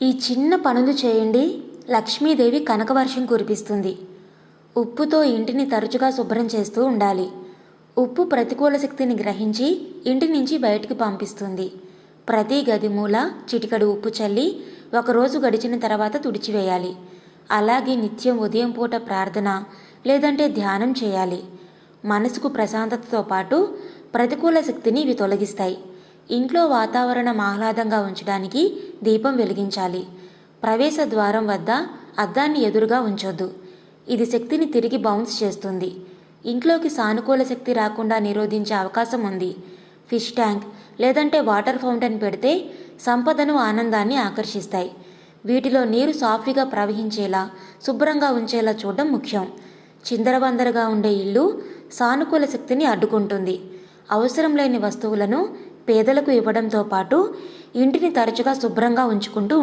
ఈ చిన్న పనులు చేయండి, లక్ష్మీదేవి కనకవర్షం కురిపిస్తుంది. ఉప్పుతో ఇంటిని తరచుగా శుభ్రం చేస్తూ ఉండాలి. ఉప్పు ప్రతికూల శక్తిని గ్రహించి ఇంటి నుంచి బయటికి పంపిస్తుంది. ప్రతి గది మూల చిటికడు ఉప్పు చల్లి ఒకరోజు గడిచిన తర్వాత తుడిచివేయాలి. అలాగే నిత్యం ఉదయం పూట ప్రార్థన లేదంటే ధ్యానం చేయాలి. మనసుకు ప్రశాంతతతో పాటు ప్రతికూల శక్తిని ఇవి తొలగిస్తాయి. ఇంట్లో వాతావరణం ఆహ్లాదంగా ఉంచడానికి దీపం వెలిగించాలి. ప్రవేశ ద్వారం వద్ద అద్దాన్ని ఎదురుగా ఉంచొద్దు. ఇది శక్తిని తిరిగి బౌన్స్ చేస్తుంది. ఇంట్లోకి సానుకూల శక్తి రాకుండా నిరోధించే అవకాశం ఉంది. ఫిష్ ట్యాంక్ లేదంటే వాటర్ ఫౌంటైన్ పెడితే సంపదను, ఆనందాన్ని ఆకర్షిస్తాయి. వీటిలో నీరు సాఫీగా ప్రవహించేలా, శుభ్రంగా ఉంచేలా చూడడం ముఖ్యం. చిందరవందరగా ఉండే ఇల్లు సానుకూల శక్తిని అడ్డుకుంటుంది. అవసరం లేని వస్తువులను పేదలకు ఇవ్వడంతో పాటు ఇంటిని తరచుగా శుభ్రంగా ఉంచుకుంటూ